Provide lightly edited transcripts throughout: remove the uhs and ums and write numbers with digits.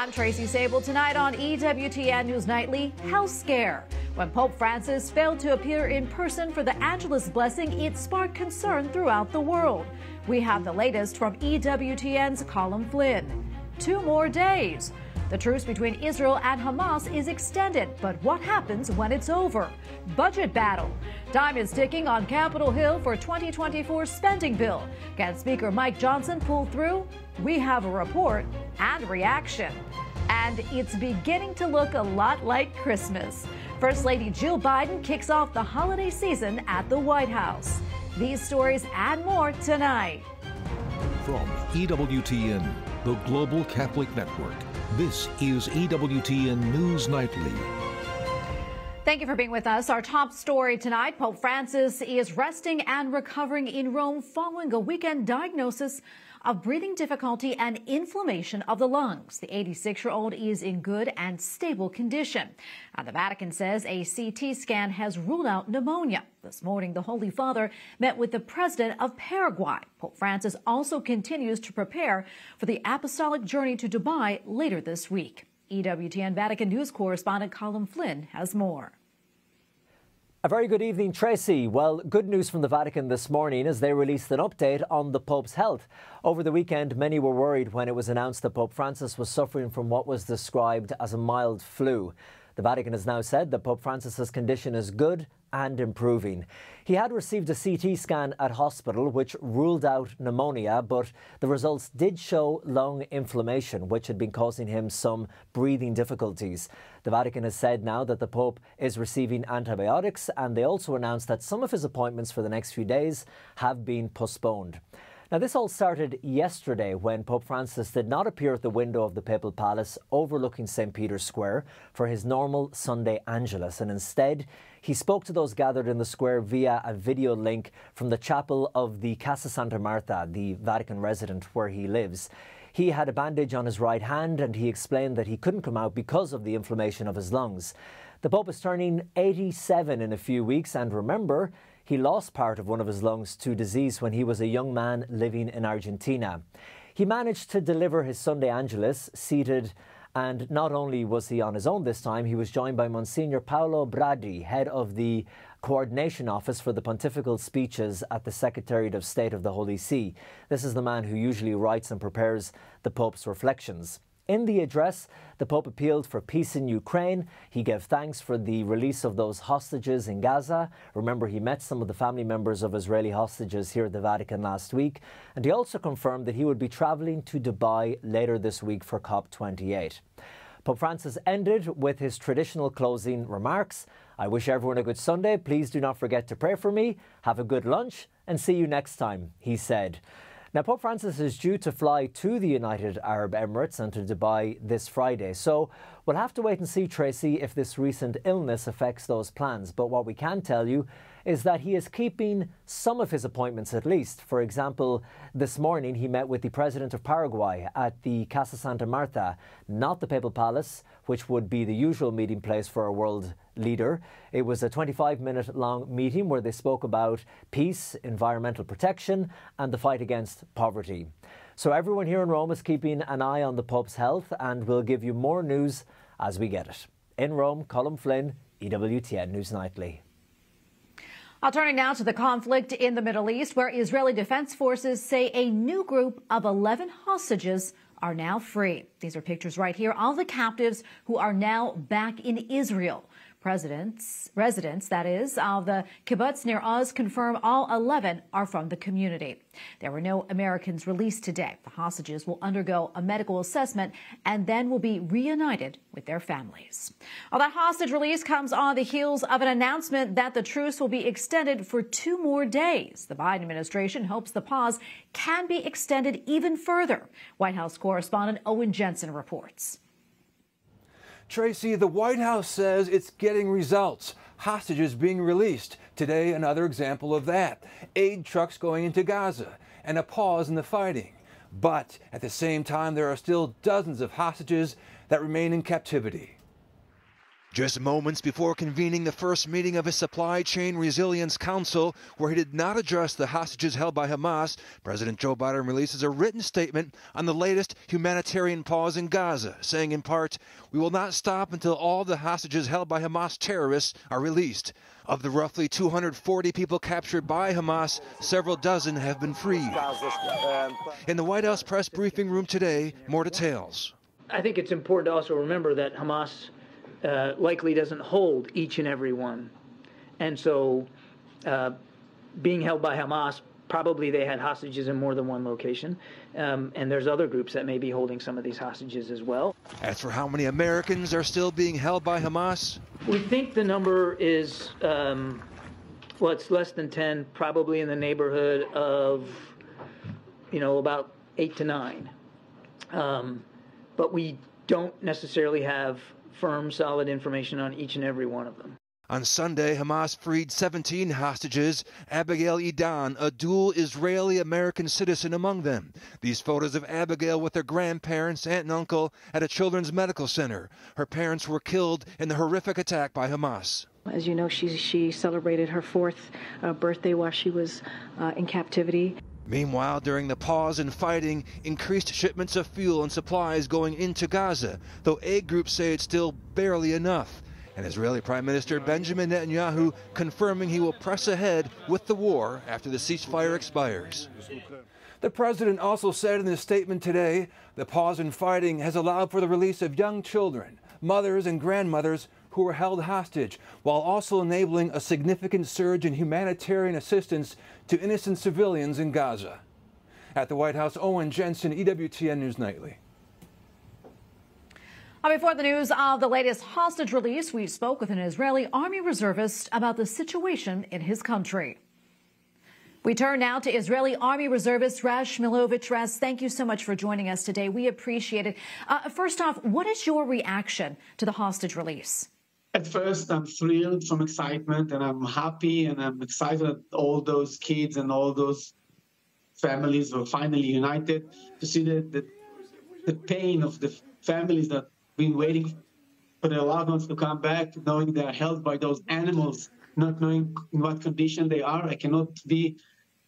I'm Tracy Sabol. Tonight on EWTN News Nightly, health scare. When Pope Francis failed to appear in person for the Angelus blessing, it sparked concern throughout the world. We have the latest from EWTN's Colin Flynn. 2 more days. The truce between Israel and Hamas is extended, but what happens when it's over? Budget battle. Time is ticking on Capitol Hill for 2024 spending bill. Can Speaker Mike Johnson pull through? We have a report and reaction. And it's beginning to look a lot like Christmas. First Lady Jill Biden kicks off the holiday season at the White House. These stories and more tonight. From EWTN, the Global Catholic Network, this is EWTN News Nightly. Thank you for being with us. Our top story tonight, Pope Francis is resting and recovering in Rome following a weekend diagnosis of breathing difficulty and inflammation of the lungs. The 86-year-old is in good and stable condition. The Vatican says a CT scan has ruled out pneumonia. This morning, the Holy Father met with the president of Paraguay. Pope Francis also continues to prepare for the apostolic journey to Dubai later this week. EWTN Vatican News correspondent Colin Flynn has more. A very good evening, Tracy. Well, good news from the Vatican this morning as they released an update on the Pope's health. Over the weekend, many were worried when it was announced that Pope Francis was suffering from what was described as a mild flu. The Vatican has now said that Pope Francis's condition is good and improving. He had received a CT scan at hospital which ruled out pneumonia, but the results did show lung inflammation, which had been causing him some breathing difficulties. The Vatican has said now that the Pope is receiving antibiotics, and they also announced that some of his appointments for the next few days have been postponed. Now, this all started yesterday when Pope Francis did not appear at the window of the Papal Palace overlooking St. Peter's Square for his normal Sunday Angelus, and instead he spoke to those gathered in the square via a video link from the chapel of the Casa Santa Marta, the Vatican residence where he lives. He had a bandage on his right hand and he explained that he couldn't come out because of the inflammation of his lungs. The Pope is turning 87 in a few weeks, and remember, he lost part of one of his lungs to disease when he was a young man living in Argentina. He managed to deliver his Sunday Angelus seated, and not only was he on his own this time, he was joined by Monsignor Paolo Bradi, head of the Coordination Office for the Pontifical Speeches at the Secretariat of State of the Holy See. This is the man who usually writes and prepares the Pope's reflections. In the address, the Pope appealed for peace in Ukraine. He gave thanks for the release of those hostages in Gaza. Remember, he met some of the family members of Israeli hostages here at the Vatican last week. And he also confirmed that he would be travelling to Dubai later this week for COP28. Pope Francis ended with his traditional closing remarks. I wish everyone a good Sunday. Please do not forget to pray for me. Have a good lunch and see you next time, he said. Now, Pope Francis is due to fly to the United Arab Emirates and to Dubai this Friday. So we'll have to wait and see, Tracy, if this recent illness affects those plans. But what we can tell you is that he is keeping some of his appointments at least. For example, this morning he met with the president of Paraguay at the Casa Santa Marta, not the Papal Palace, which would be the usual meeting place for a world leader. It was a 25-minute long meeting where they spoke about peace, environmental protection and the fight against poverty. So everyone here in Rome is keeping an eye on the Pope's health, and we'll give you more news as we get it. In Rome, Colin Flynn, EWTN News Nightly. Turning now to the conflict in the Middle East, where Israeli Defense Forces say a new group of 11 hostages are now free. These are pictures right here of the captives who are now back in Israel. Residents, that is, of the kibbutz near Uz confirm all 11 are from the community. There were no Americans released today. The hostages will undergo a medical assessment and then will be reunited with their families. Well, that hostage release comes on the heels of an announcement that the truce will be extended for 2 more days. The Biden administration hopes the pause can be extended even further. White House correspondent Owen Jensen reports. Tracy, the White House says it's getting results. Hostages being released. Today, another example of that. Aid trucks going into Gaza and a pause in the fighting. But at the same time, there are still dozens of hostages that remain in captivity. Just moments before convening the first meeting of his Supply Chain Resilience Council, where he did not address the hostages held by Hamas, President Joe Biden releases a written statement on the latest humanitarian pause in Gaza, saying in part, "We will not stop until all the hostages held by Hamas terrorists are released. Of the roughly 240 people captured by Hamas, several dozen have been freed." In the White House press briefing room today, more details. I think it's important to also remember that Hamas likely doesn't hold each and every one. And so being held by Hamas, probably they had hostages in more than one location. And there's other groups that may be holding some of these hostages as well. As for how many Americans are still being held by Hamas? We think the number is, well, it's less than 10, probably in the neighborhood of, about 8 to 9. But we don't necessarily have firm, solid information on each and every one of them. On Sunday, Hamas freed 17 hostages, Abigail Edan, a dual Israeli-American citizen among them. These photos of Abigail with her grandparents, aunt and uncle at a children's medical center. Her parents were killed in the horrific attack by Hamas. As you know, she celebrated her 4th birthday while she was in captivity. Meanwhile, during the pause in fighting, increased shipments of fuel and supplies going into Gaza, though aid groups say it's still barely enough. And Israeli Prime Minister Benjamin Netanyahu confirming he will press ahead with the war after the ceasefire expires. The president also said in his statement today, the pause in fighting has allowed for the release of young children, mothers and grandmothers who were held hostage, while also enabling a significant surge in humanitarian assistance to innocent civilians in Gaza. At the White House, Owen Jensen, EWTN News Nightly. Before the news of the latest hostage release, we spoke with an Israeli army reservist about the situation in his country. We turn now to Israeli Army Reservist Rash Milovich. Ras, thank you so much for joining us today. We appreciate it. First off, what is your reaction to the hostage release? At first, I'm thrilled from excitement, and I'm happy, and I'm excited that all those kids and all those families were finally united, to see the pain of the families that have been waiting for their loved ones to come back, knowing they are held by those animals, not knowing in what condition they are. I cannot be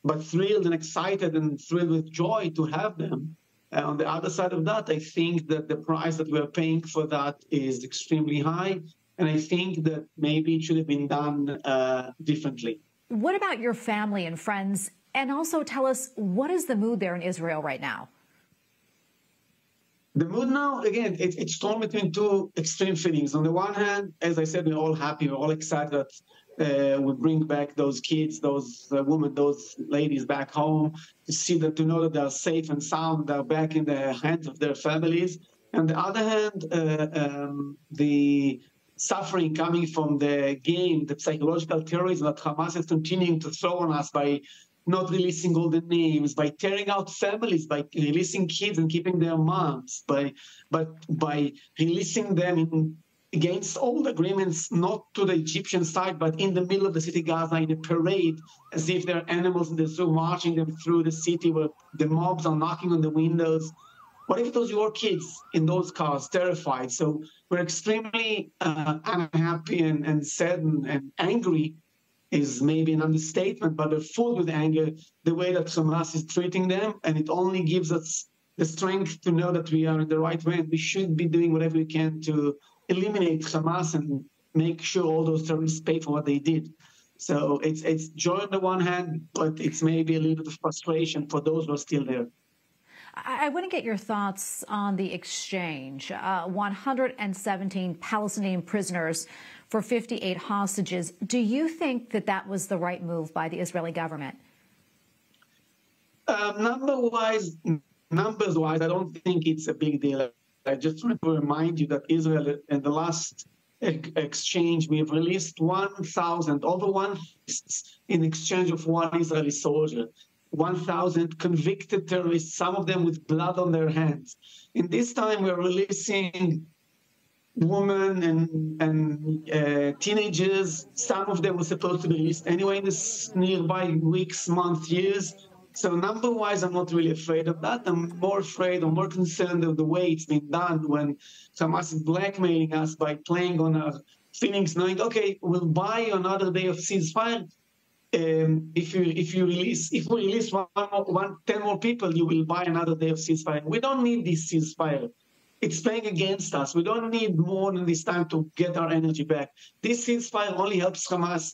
but thrilled and excited and thrilled with joy to have them. On the other side of that, I think that the price that we're paying for that is extremely high. And I think that maybe it should have been done differently. What about your family and friends? And also tell us, what is the mood there in Israel right now? The mood now, again, it's torn between two extreme feelings. On the one hand, as I said, we're all happy, we're all excited that we bring back those kids, those women, those ladies back home, to know that they're safe and sound, they're back in the hands of their families. On the other hand, the suffering coming from the game, the psychological terrorism that Hamas is continuing to throw on us by not releasing all the names, by tearing out families, by releasing kids and keeping their moms, by releasing them against all the agreements, not to the Egyptian side, but in the middle of the city Gaza in a parade, as if they're animals in the zoo, marching them through the city where the mobs are knocking on the windows. What if those were kids in those cars, terrified? So we're extremely unhappy and sad and angry is maybe an understatement, but we're full with anger the way that Hamas is treating them. And it only gives us the strength to know that we are in the right way. And we should be doing whatever we can to eliminate Hamas and make sure all those terrorists pay for what they did. So it's joy on the one hand, but it's maybe a little bit of frustration for those who are still there. I want to get your thoughts on the exchange. 117 Palestinian prisoners for 58 hostages. Do you think that was the right move by the Israeli government? Numbers-wise, I don't think it's a big deal. I just want to remind you that Israel, in the last exchange, we have released over 1 in exchange of one Israeli soldier. 1,000 convicted terrorists, some of them with blood on their hands. In this time, we're releasing women and teenagers. Some of them were supposed to be released anyway in this nearby weeks, months, years. So number-wise, I'm not really afraid of that. I'm more afraid or more concerned of the way it's been done when Hamas is blackmailing us by playing on our feelings, knowing, okay, we'll buy you another day of ceasefire. If we release 10 more people, you will buy another day of ceasefire. We don't need this ceasefire. It's playing against us. We don't need more than this time to get our energy back. This ceasefire only helps Hamas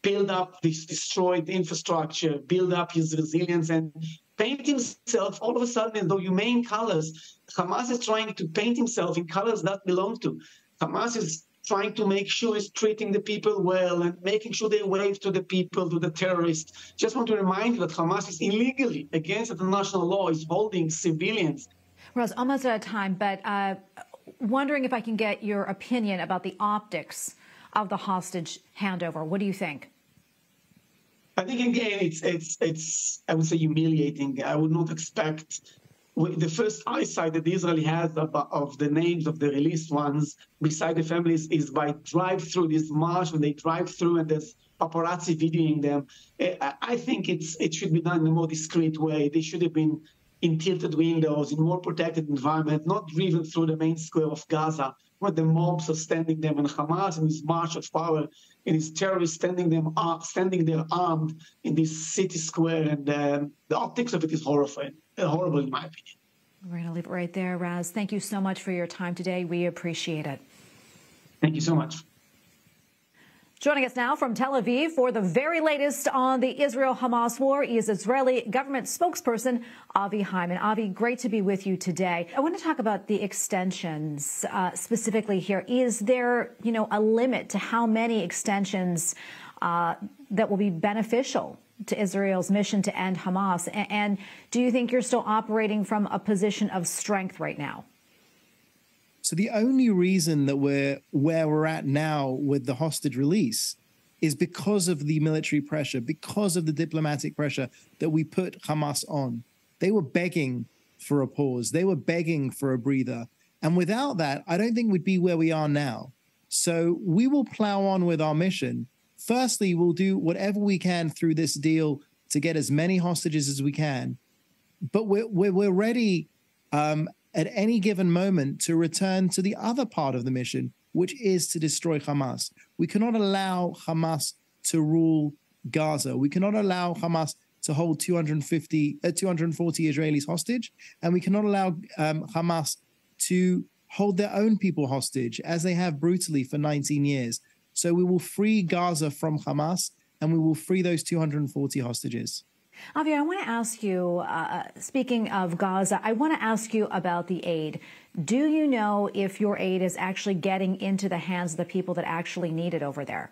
build up this destroyed infrastructure, build up his resilience, and paint himself all of a sudden in the humane colors. Hamas is trying to paint himself in colors that belong to. Hamas is trying to make sure he's treating the people well and making sure they wave to the people, to the terrorists. Just want to remind you that Hamas is illegally, against international law, is holding civilians. Roz, almost out of time, but wondering if I can get your opinion about the optics of the hostage handover. What do you think? I think, again, it's I would say, humiliating. I would not expect the first eyesight that Israel has of the names of the released ones beside the families is by drive-through this march, when they drive through and there's paparazzi videoing them. I think it should be done in a more discreet way. They should have been in tilted windows, in a more protected environment, not driven through the main square of Gaza, where the mobs are standing there, and Hamas in his march of power, and his terrorists standing there armed in this city square. And the optics of it is horrifying, horrible in my opinion. We're going to leave it right there, Raz. Thank you so much for your time today. We appreciate it. Thank you so much. Joining us now from Tel Aviv for the very latest on the Israel-Hamas war is Israeli government spokesperson Avi Hyman. Avi, great to be with you today. I want to talk about the extensions specifically here. Is there, a limit to how many extensions that will be beneficial to Israel's mission to end Hamas? And do you think you're still operating from a position of strength right now? So the only reason that we're where we're at now with the hostage release is because of the military pressure, because of the diplomatic pressure that we put Hamas on. They were begging for a pause. They were begging for a breather. And without that, I don't think we'd be where we are now. So we will plow on with our mission. Firstly, we'll do whatever we can through this deal to get as many hostages as we can. But we're ready at any given moment to return to the other part of the mission, which is to destroy Hamas. We cannot allow Hamas to rule Gaza. We cannot allow Hamas to hold 240 Israelis hostage, and we cannot allow Hamas to hold their own people hostage, as they have brutally for 19 years. So we will free Gaza from Hamas, and we will free those 240 hostages. Avi, I want to ask you, speaking of Gaza, I want to ask you about the aid. Do you know if your aid is actually getting into the hands of the people that actually need it over there?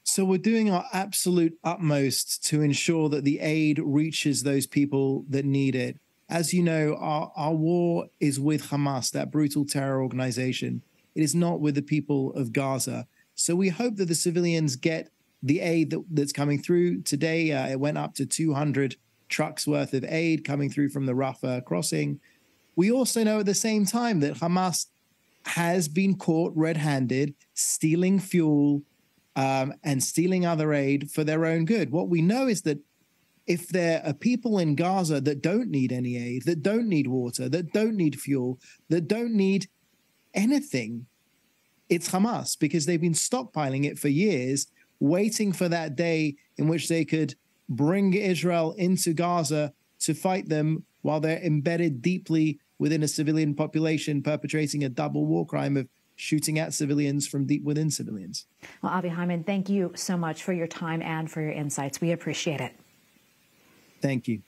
So we're doing our absolute utmost to ensure that the aid reaches those people that need it. As you know, our war is with Hamas, that brutal terror organization. It is not with the people of Gaza. So we hope that the civilians get the aid that's coming through. Today, it went up to 200 trucks worth of aid coming through from the Rafah crossing. We also know at the same time that Hamas has been caught red-handed stealing fuel and stealing other aid for their own good. What we know is that if there are people in Gaza that don't need any aid, that don't need water, that don't need fuel, that don't need anything, it's Hamas, because they've been stockpiling it for years, waiting for that day in which they could bring Israel into Gaza to fight them while they're embedded deeply within a civilian population, perpetrating a double war crime of shooting at civilians from deep within civilians. Well, Avi Hyman, thank you so much for your time and for your insights. We appreciate it. Thank you.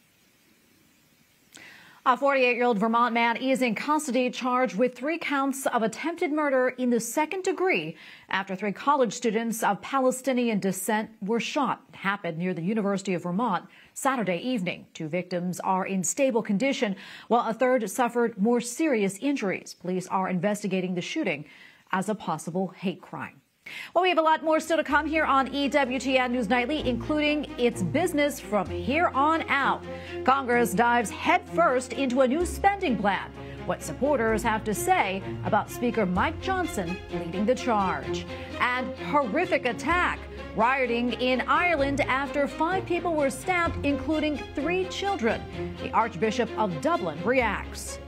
A 48-year-old Vermont man is in custody charged with 3 counts of attempted murder in the 2nd degree after 3 college students of Palestinian descent were shot. It happened near the University of Vermont Saturday evening. 2 victims are in stable condition, while a 3rd suffered more serious injuries. Police are investigating the shooting as a possible hate crime. Well, we have a lot more still to come here on EWTN News Nightly, including its business from here on out. Congress dives headfirst into a new spending plan. What supporters have to say about Speaker Mike Johnson leading the charge. And horrific attack. Rioting in Ireland after 5 people were stabbed, including 3 children. The Archbishop of Dublin reacts.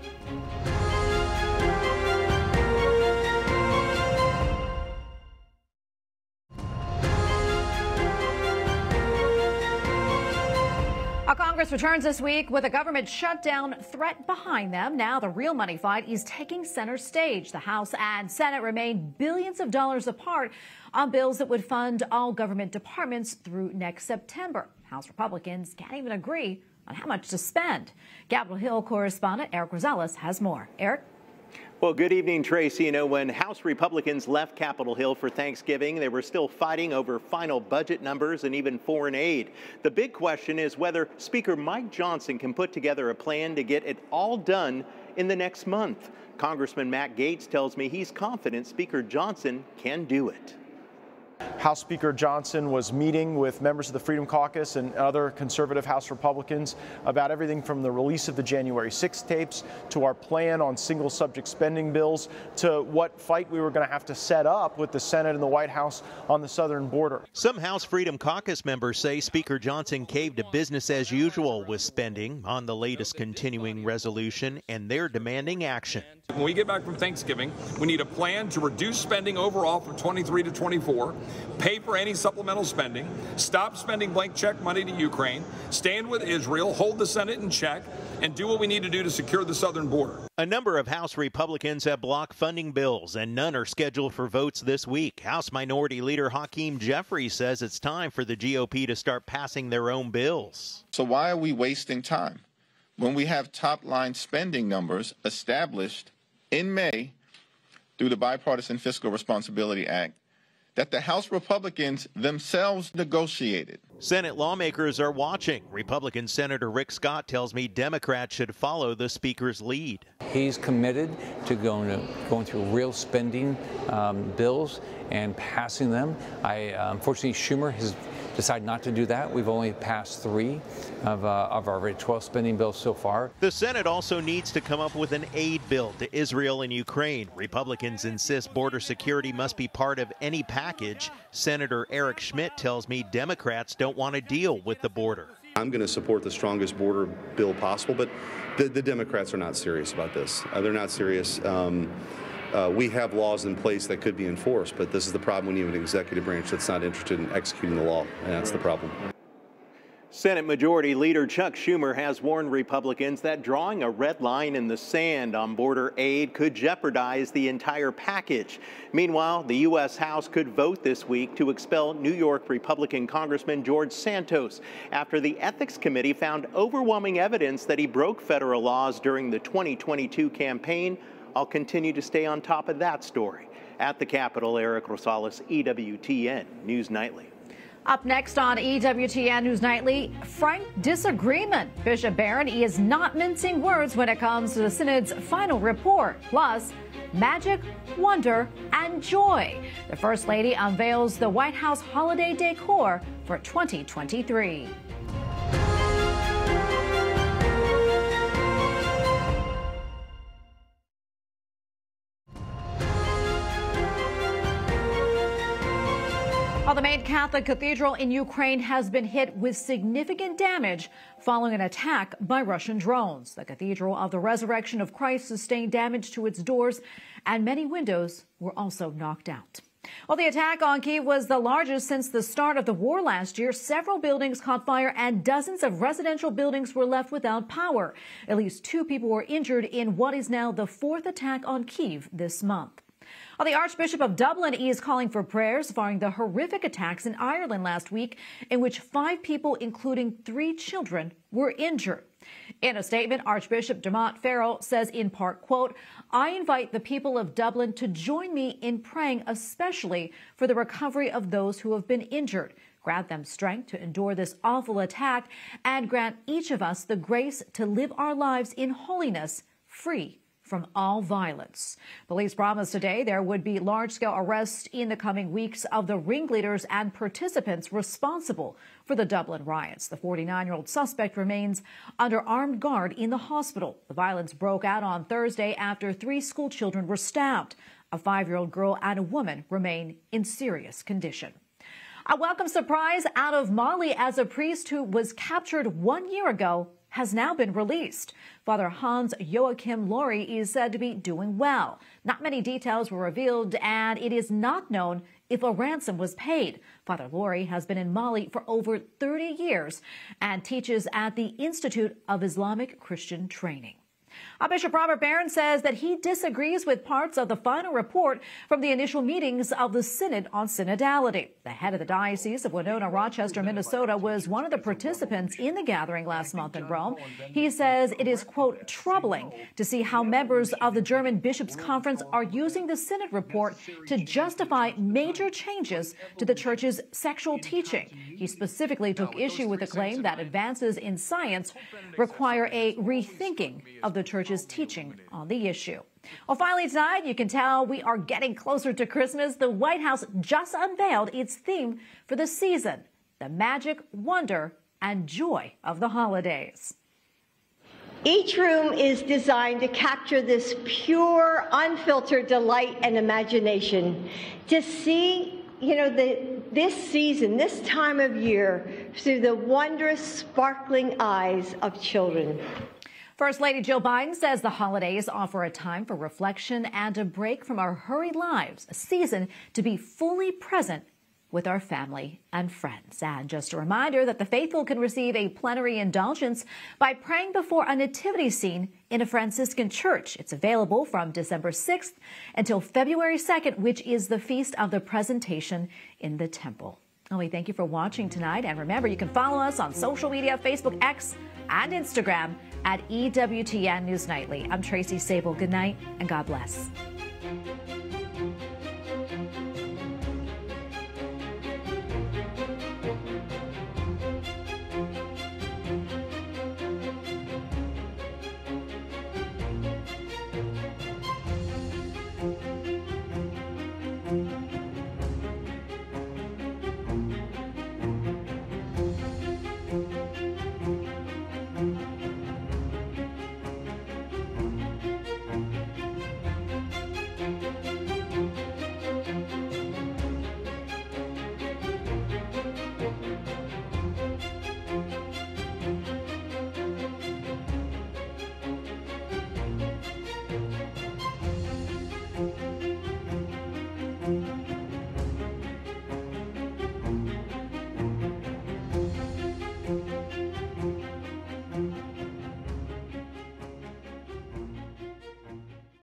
Congress returns this week with a government shutdown threat behind them. Now the real money fight is taking center stage. The House and Senate remain billions of dollars apart on bills that would fund all government departments through next September. House Republicans can't even agree on how much to spend. Capitol Hill correspondent Eric Rosales has more. Eric? Well, good evening, Tracy. You know, when House Republicans left Capitol Hill for Thanksgiving, they were still fighting over final budget numbers and even foreign aid. The big question is whether Speaker Mike Johnson can put together a plan to get it all done in the next month. Congressman Matt Gaetz tells me he's confident Speaker Johnson can do it. House Speaker Johnson was meeting with members of the Freedom Caucus and other conservative House Republicans about everything from the release of the January 6th tapes to our plan on single subject spending bills to what fight we were going to have to set up with the Senate and the White House on the southern border. Some House Freedom Caucus members say Speaker Johnson caved to business as usual with spending on the latest continuing resolution, and they're demanding action. When we get back from Thanksgiving, we need a plan to reduce spending overall from 23 to 24, pay for any supplemental spending, stop spending blank check money to Ukraine, stand with Israel, hold the Senate in check, and do what we need to do to secure the southern border. A number of House Republicans have blocked funding bills, and none are scheduled for votes this week. House Minority Leader Hakeem Jeffries says it's time for the GOP to start passing their own bills. So why are we wasting time when we have top-line spending numbers established in May through the Bipartisan Fiscal Responsibility Act that the House Republicans themselves negotiated? Senate lawmakers are watching. Republican Senator Rick Scott tells me Democrats should follow the Speaker's lead. He's committed to going through real spending bills and passing them. Unfortunately, Schumer has decided not to do that. We've only passed 3 of our 12 spending bills so far. The Senate also needs to come up with an aid bill to Israel and Ukraine. Republicans insist border security must be part of any package. Senator Eric Schmidt tells me Democrats don't want to deal with the border. I'm going to support the strongest border bill possible, but the Democrats are not serious about this. They're not serious. We have laws in place that could be enforced, but this is the problem when you have an executive branch that's not interested in executing the law, and that's the problem. Senate Majority Leader Chuck Schumer has warned Republicans that drawing a red line in the sand on border aid could jeopardize the entire package. Meanwhile, the U.S. House could vote this week to expel New York Republican Congressman George Santos after the Ethics Committee found overwhelming evidence that he broke federal laws during the 2022 campaign. I'll continue to stay on top of that story. At the Capitol, Eric Rosales, EWTN News Nightly. Up next on EWTN News Nightly, frank disagreement. Bishop Barron is not mincing words when it comes to the Synod's final report. Plus, magic, wonder, and joy. The First Lady unveils the White House holiday decor for 2023. Well, the main Catholic cathedral in Ukraine has been hit with significant damage following an attack by Russian drones. The Cathedral of the Resurrection of Christ sustained damage to its doors, and many windows were also knocked out. Well, the attack on Kyiv was the largest since the start of the war last year. Several buildings caught fire and dozens of residential buildings were left without power. At least 2 people were injured in what is now the 4th attack on Kyiv this month. Well, the Archbishop of Dublin is calling for prayers following the horrific attacks in Ireland last week, in which 5 people, including 3 children, were injured. In a statement, Archbishop Dermot Farrell says in part, quote, "I invite the people of Dublin to join me in praying especially for the recovery of those who have been injured. Grant them strength to endure this awful attack and grant each of us the grace to live our lives in holiness, free from all violence." Police promised today there would be large-scale arrests in the coming weeks of the ringleaders and participants responsible for the Dublin riots. The 49-year-old suspect remains under armed guard in the hospital. The violence broke out on Thursday after 3 school children were stabbed. A 5-year-old girl and a woman remain in serious condition. A welcome surprise out of Mali as a priest who was captured 1 year ago has now been released. Father Hans Joachim Lori is said to be doing well. Not many details were revealed, and it is not known if a ransom was paid. Father Lori has been in Mali for over 30 years and teaches at the Institute of Islamic Christian Training. Bishop Robert Barron says that he disagrees with parts of the final report from the initial meetings of the Synod on Synodality. The head of the Diocese of Winona, Rochester, Minnesota, was one of the participants in the gathering last month in Rome. He says it is, quote, troubling to see how members of the German Bishops' Conference are using the Synod report to justify major changes to the Church's sexual teaching. He specifically took issue with the claim that advances in science require a rethinking of the Church's teaching on the issue. Well, finally tonight, you can tell we are getting closer to Christmas. The White House just unveiled its theme for the season, the magic, wonder, and joy of the holidays. Each room is designed to capture this pure, unfiltered delight and imagination, to see, this season, this time of year, through the wondrous, sparkling eyes of children. First Lady Jill Biden says the holidays offer a time for reflection and a break from our hurried lives, a season to be fully present with our family and friends. And just a reminder that the faithful can receive a plenary indulgence by praying before a nativity scene in a Franciscan church. It's available from December 6th until February 2nd, which is the Feast of the Presentation in the Temple. And we thank you for watching tonight. And remember, you can follow us on social media, Facebook, X, and Instagram at EWTN News Nightly. I'm Tracy Sabol. Good night and God bless.